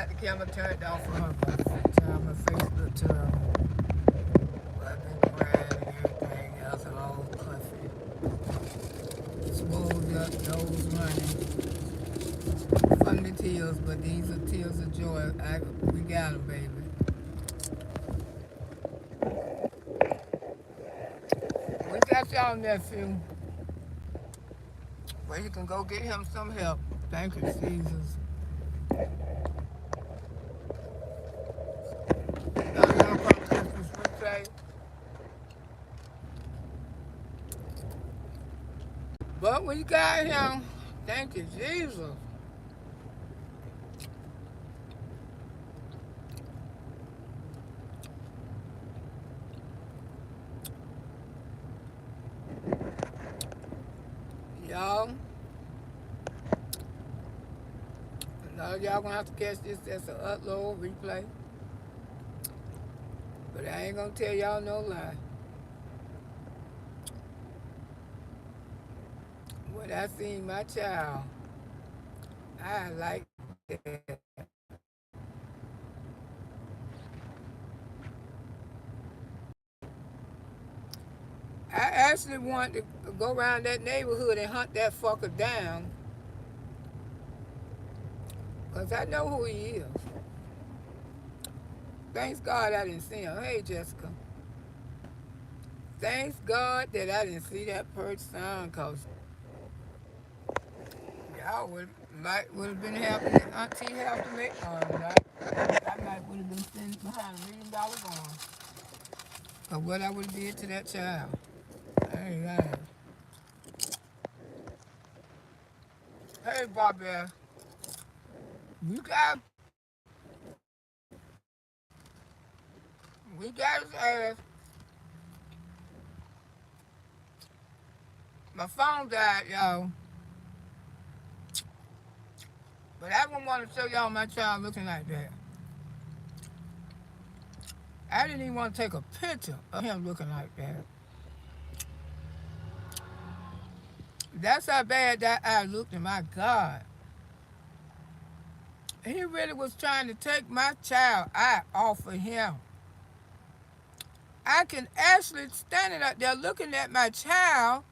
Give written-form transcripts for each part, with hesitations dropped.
got the camera turned off for her about the time her Facebook turned. But I've been crying and everything else all puffy. Swole up, nose running. From the tears, but these are tears of joy. We got them, baby. We got y'all nephew. Where you can go get him some help. Thank you, Jesus. Y'all come Christmas replay. But we got him. Thank you, Jesus. Y'all, a lot of y'all gonna have to catch this as an upload replay. But I ain't gonna tell y'all no lie. When I seen my child, I like that. I actually wanted to go around that neighborhood and hunt that fucker down. Because I know who he is. Thanks God I didn't see him. Hey, Jessica. Thanks God that I didn't see that perch sign because y'all would have been having Auntie have to make I might would have been sitting behind $1 million on. Because what I would have did to that child. I ain't lying. Hey, Bobby. We got his ass. My phone died, y'all. But I don't want to show y'all my child looking like that. I didn't even want to take a picture of him looking like that. That's how bad that eye looked, and my God. He really was trying to take my child eye off of him. I can actually stand up there looking at my child,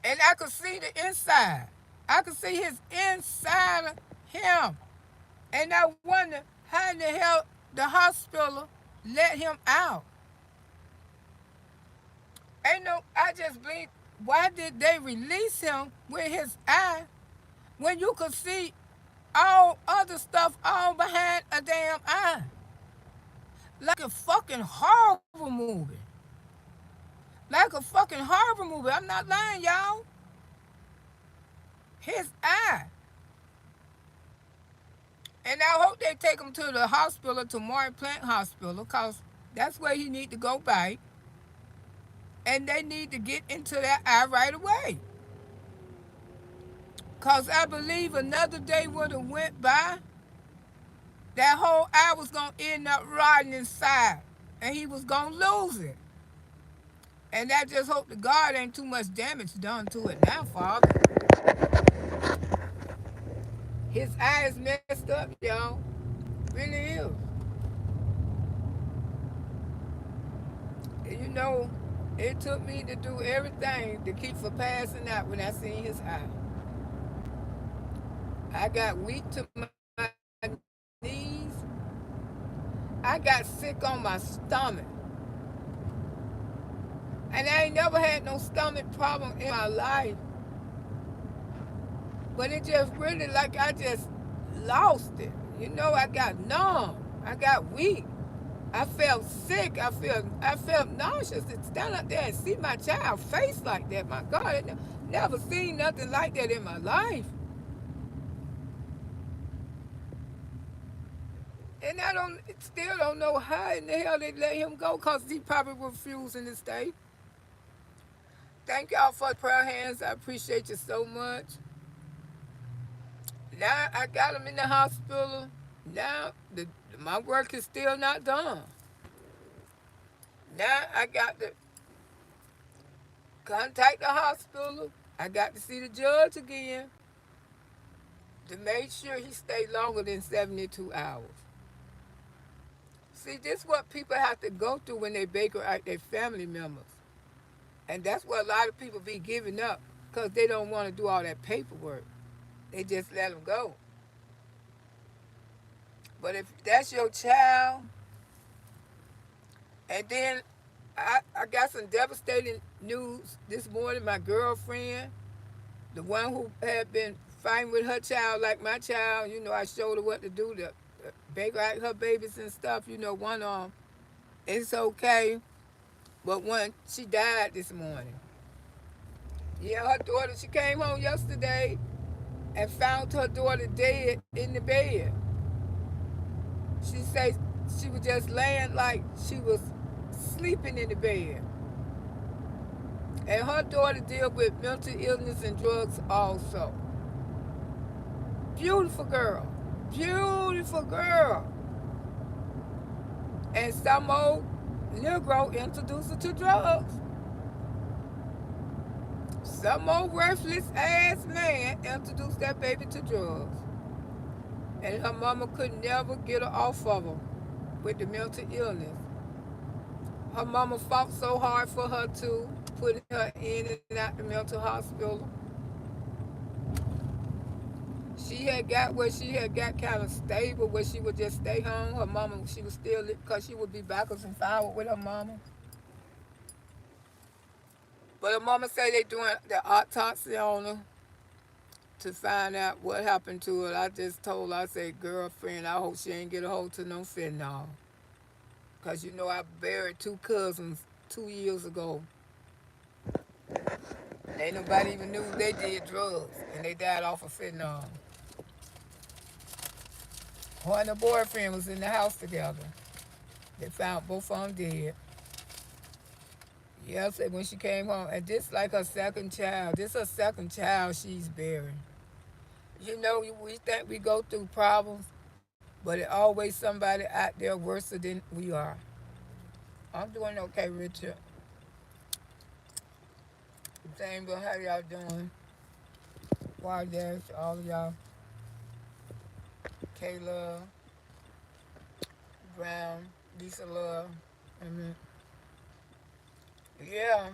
and I could see the inside. I could see his inside of him. And I wonder how in the hell the hospital let him out. Ain't no, I just blinked. Why did they release him with his eye when you could see all other stuff all behind a damn eye? Like a fucking horror movie. Like a fucking horror movie. I'm not lying, y'all. His eye. And I hope they take him to the hospital, to Martin Plant Hospital, because that's where he need to go back. And they need to get into that eye right away. Because I believe another day would have went by, that whole eye was going to end up rotting inside. And he was going to lose it. And I just hope to God ain't too much damage done to it now, Father. His eye is messed up, y'all. Really is. And you know, it took me to do everything to keep from passing out when I seen his eye. I got weak to my knees. I got sick on my stomach. And I ain't never had no stomach problem in my life. But it just really like I just lost it. You know, I got numb. I got weak. I felt sick. I felt nauseous to stand up there and see my child face like that. My God, I never seen nothing like that in my life. And I still don't know how in the hell they let him go, because he probably refusing to stay. Thank y'all for the prayer hands. I appreciate you so much. Now I got him in the hospital. Now my work is still not done. Now I got to contact the hospital. I got to see the judge again. to make sure he stay longer than 72 hours. See, this is what people have to go through when they baker out their family members. And that's what a lot of people be giving up because they don't want to do all that paperwork. They just let them go. But if that's your child, and then I got some devastating news this morning. My girlfriend, the one who had been fighting with her child like my child, I showed her what to do to bake out her babies and stuff. One of them, it's okay. But when she died this morning, yeah, her daughter, she came home yesterday and found her daughter dead in the bed. She said she was just laying like she was sleeping in the bed. And her daughter dealt with mental illness and drugs also. Beautiful girl. Beautiful girl. And some old Negro introduced her to drugs. Some old worthless ass man introduced that baby to drugs. And her mama could never get her off of her with the mental illness. Her mama fought so hard for her too, putting her in and out the mental hospital. She had got where she had got kind of stable, where she would just stay home. Her mama, she was still, because she would be backwards and forward with her mama. But her mama say they doing the autopsy on her to find out what happened to her. I just told her, I said, girlfriend, I hope she ain't get a hold to no fentanyl. Because I buried two cousins 2 years ago. Ain't nobody even knew they did drugs, and they died off of fentanyl. Her and her boyfriend was in the house together. They found both of them dead. Yeah, I said when she came home, and this like her second child. This her second child she's bearing. We think we go through problems, but it always somebody out there worse than we are. I'm doing okay, Richard. Same, but how y'all doing? Why, Dash, all of y'all. Kayla, Brown, Lisa Love. Yeah.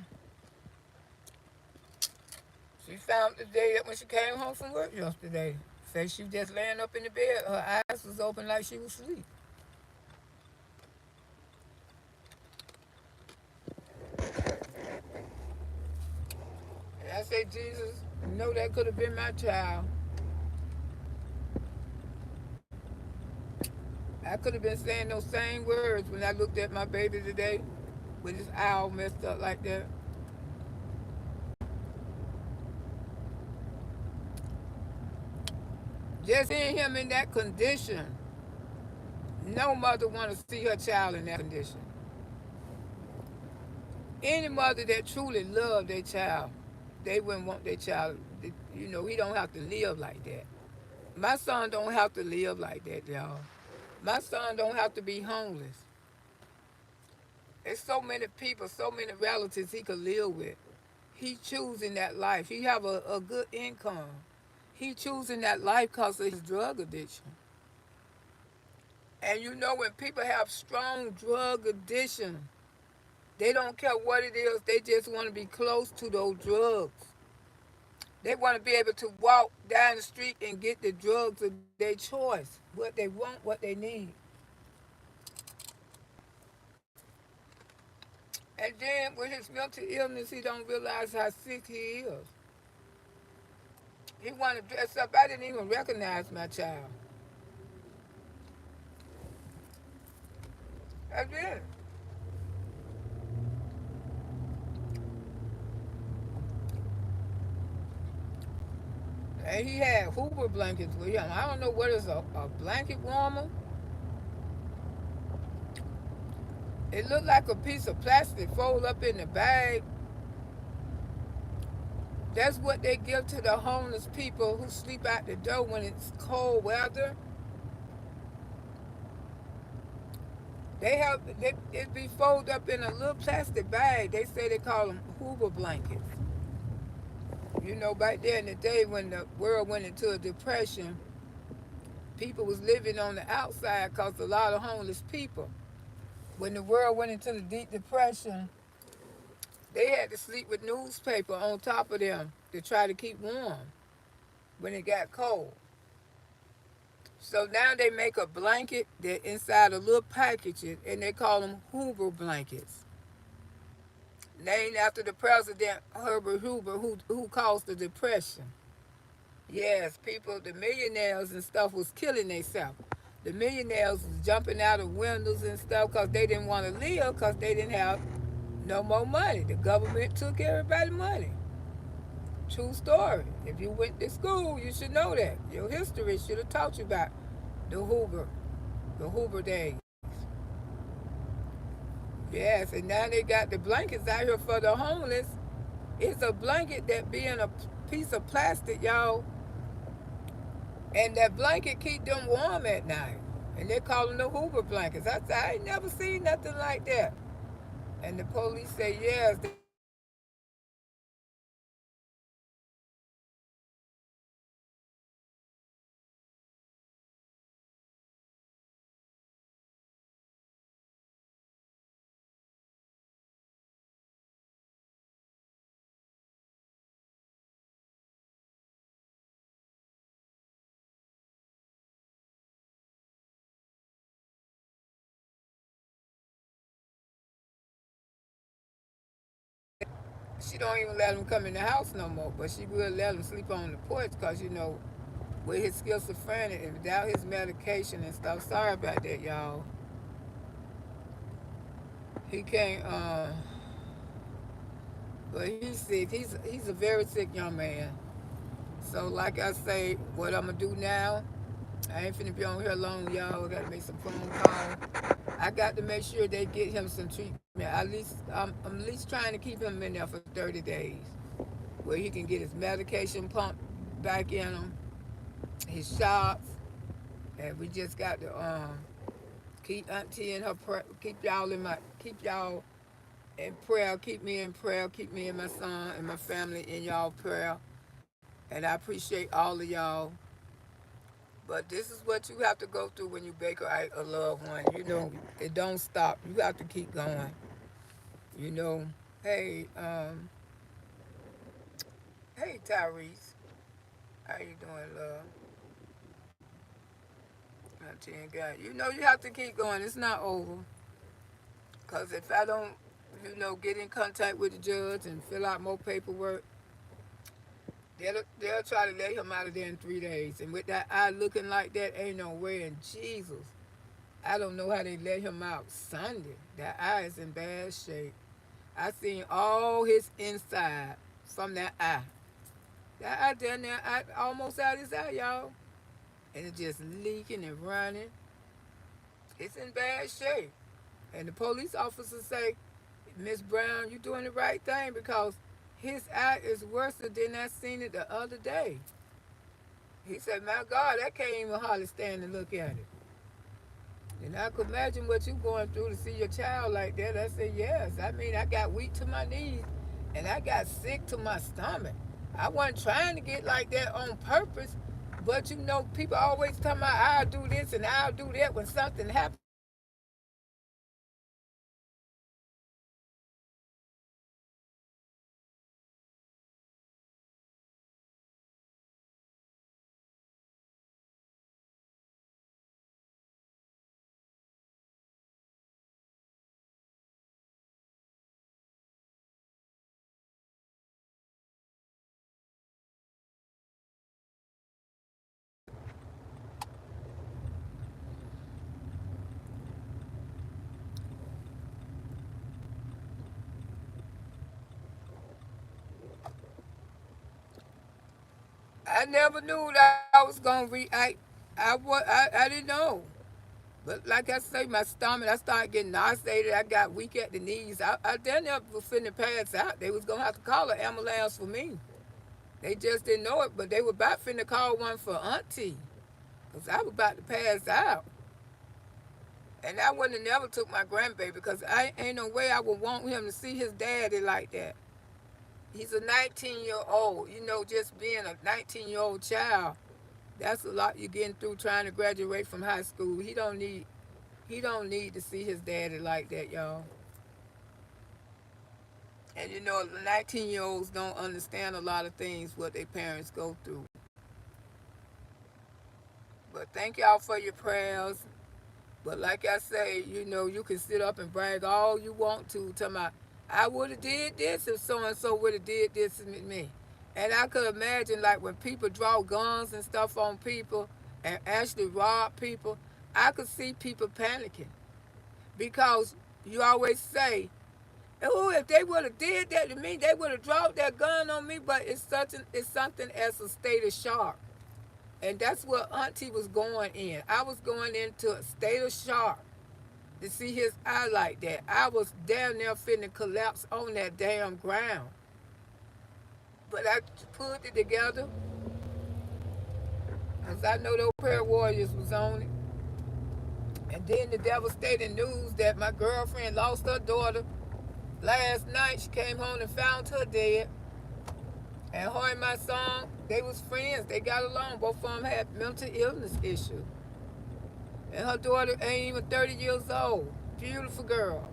She found the day when she came home from work yesterday. Said she was just laying up in the bed. Her eyes was open like she was asleep. And I said, Jesus, that could have been my child. I could have been saying those same words when I looked at my baby today with his eye all messed up like that. Just seeing him in that condition, no mother want to see her child in that condition. Any mother that truly loved their child, they wouldn't want their child, he don't have to live like that. My son don't have to live like that, y'all. My son don't have to be homeless. There's so many people, so many relatives he could live with. He choosing that life. He have a good income. He choosing that life because of his drug addiction. And when people have strong drug addiction, they don't care what it is. They just want to be close to those drugs. They want to be able to walk down the street and get the drugs of their choice, what they want, what they need. And then with his mental illness, he don't realize how sick he is. He want to dress up. I didn't even recognize my child. I did. And he had Hoover blankets with him. I don't know what is a blanket warmer. It looked like a piece of plastic folded up in the bag. That's what they give to the homeless people who sleep out the door when it's cold weather. It be folded up in a little plastic bag. They say they call them Hoover blankets. Back there in the day when the world went into a depression, people was living on the outside because a lot of homeless people. When the world went into the deep depression, they had to sleep with newspaper on top of them to try to keep warm when it got cold. So now they make a blanket that inside a little packages, and they call them Hoover blankets, named after the president Herbert Hoover, who caused the depression. Yes, people, the millionaires and stuff was killing themselves. The millionaires was jumping out of windows and stuff because they didn't want to live because they didn't have no more money. The government took everybody's money. True story. If you went to school, you should know that. Your history should have taught you about the Hoover, the Hoover days. Yes, and now they got the blankets out here for the homeless. It's a blanket that be in a piece of plastic, y'all, and that blanket keep them warm at night. And they call them the Hoover blankets. I said, I ain't never seen nothing like that. And the police say, yes, they use them blankets to keep them warm at night. She don't even let him come in the house no more, but she will let him sleep on the porch because, with his schizophrenic and without his medication and stuff. Sorry about that, y'all. He can't, but he's sick. He's a very sick young man. So, like I say, what I'm gonna do now, I ain't finna be on here long, y'all. I gotta make some phone calls. I got to make sure they get him some treatment. I'm at least trying to keep him in there for 30 days, where he can get his medication pumped back in him, his shots, and we just got to keep Auntie in her prayer, keep y'all in prayer, keep me in prayer, keep me and my son and my family in y'all prayer, and I appreciate all of y'all. But this is what you have to go through when you bake a loved one. It don't stop. You have to keep going. You know, hey, hey Tyrese, how you doing, love? Auntie and God, you have to keep going. It's not over. Cause if I don't, get in contact with the judge and fill out more paperwork, they'll try to let him out of there in 3 days. And with that eye looking like that, ain't no way. And Jesus, I don't know how they let him out Sunday. That eye is in bad shape. I seen all his inside from that eye. That eye down there, almost out his eye, y'all. And it's just leaking and running. It's in bad shape. And the police officers say, Miss Brown, you doing the right thing because his eye is worse than I seen it the other day. He said, my God, I can't even hardly stand and look at it. And I could imagine what you going through to see your child like that. I said, yes. I mean, I got weak to my knees and I got sick to my stomach. I wasn't trying to get like that on purpose, but people always tell me I'll do this and I'll do that when something happens to me. And I said, God, I know you got me. And I said, I know you got me. I never knew that I was gonna I didn't know. But like I say, my stomach, I started getting nauseated. I got weak at the knees. I done there was finna pass out. They was gonna have to call an ambulance for me. They just didn't know it, but they were about finna call one for Auntie. Because I was about to pass out. And I wouldn't have never took my grandbaby because I ain't no way I would want him to see his daddy like that. He's a 19-year-old. You know, just being a 19-year-old child, that's a lot you're getting through trying to graduate from high school. He don't need to see his daddy like that, y'all. And you know, 19-year-olds don't understand a lot of things what their parents go through. But thank y'all for your prayers. But like I say, you know, you can sit up and brag all you want to, tell me, I would have did this if so and so would have did this with me. And I could imagine like when people draw guns and stuff on people and actually rob people, I could see people panicking because you always say, "Oh, if they would have did that to me, they would have dropped that gun on me." But it's something as a state of shock, and that's what Auntie was going in. I was going into a state of shock to see his eye like that. I was down there finna collapse on that damn ground. But I put it together because I know those prayer warriors was on it. And then the devastating news that my girlfriend lost her daughter last night. She came home and found her dead. And her and my son, they was friends. They got along. Both of them had mental illness issues. And her daughter ain't even 30 years old. Beautiful girl.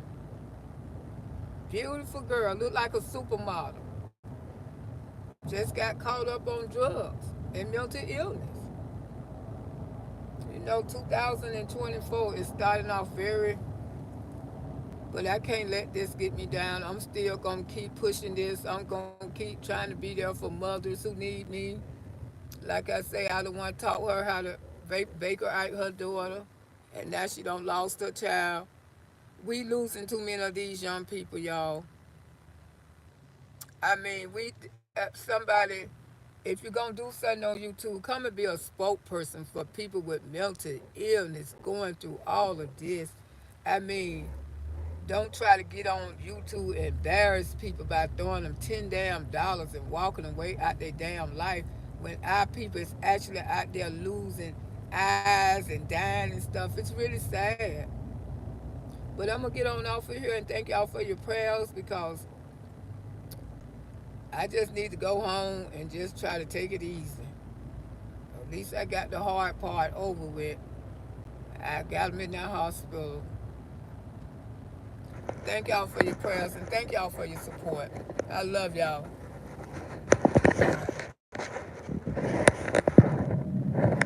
Beautiful girl. Looked like a supermodel. Just got caught up on drugs and mental illness. You know, 2024 is starting off very, but I can't let this get me down. I'm still going to keep pushing this. I'm going to keep trying to be there for mothers who need me. Like I say, I the one taught her how to baker out her daughter, and now she done lost her child. We losing too many of these young people, y'all. I mean, somebody, if you're gonna do something on YouTube, come and be a spokesperson for people with mental illness going through all of this. I mean, don't try to get on YouTube and embarrass people by throwing them $10 damn and walking away out their damn life when our people is actually out there losing eyes and dying and stuff. It's really sad. But I'm gonna get on off of here and thank y'all for your prayers because I just need to go home and just try to take it easy. At least I got the hard part over with. I got them in that hospital. Thank y'all for your prayers and thank y'all for your support. I love y'all.